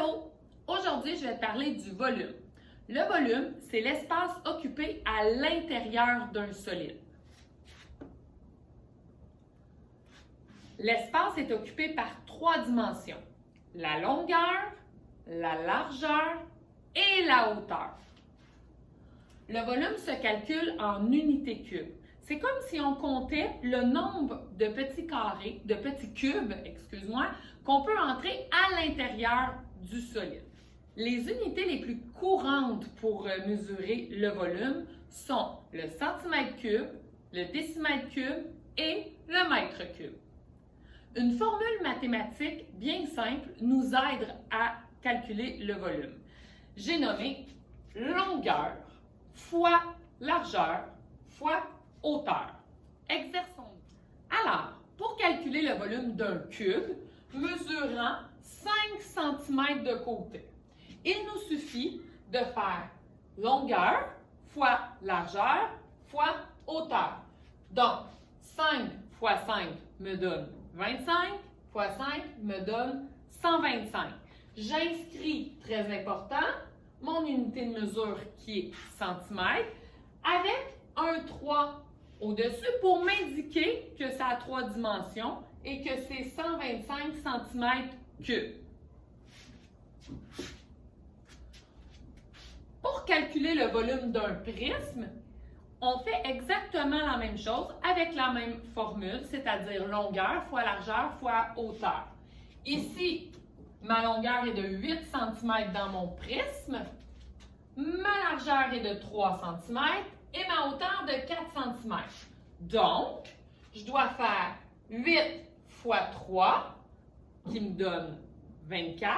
Allô! Aujourd'hui, je vais te parler du volume. Le volume, c'est l'espace occupé à l'intérieur d'un solide. L'espace est occupé par trois dimensions: la longueur, la largeur et la hauteur. Le volume se calcule en unités cubes. C'est comme si on comptait le nombre de petits carrés, de petits cubes, qu'on peut entrer à l'intérieur du solide. Les unités les plus courantes pour mesurer le volume sont le centimètre cube, le décimètre cube et le mètre cube. Une formule mathématique bien simple nous aide à calculer le volume. J'ai nommé longueur fois largeur fois hauteur. Exerçons-nous. Alors, pour calculer le volume d'un cube mesurant 5 cm de côté, il nous suffit de faire longueur fois largeur fois hauteur. Donc, 5 fois 5 me donne 25, fois 5 me donne 125. J'inscris, très important, mon unité de mesure qui est centimètre avec un 3 au-dessus pour m'indiquer que ça a 3 dimensions et que c'est 125 cm3. Pour calculer le volume d'un prisme, on fait exactement la même chose avec la même formule, c'est-à-dire longueur fois largeur fois hauteur. Ici, ma longueur est de 8 cm dans mon prisme, ma largeur est de 3 cm et ma hauteur de 4 cm. Donc, je dois faire 8 fois 3, qui me donne 24,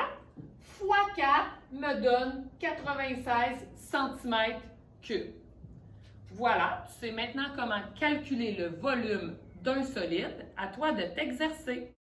fois 4 me donne 96 cm3. Voilà, tu sais maintenant comment calculer le volume d'un solide. À toi de t'exercer.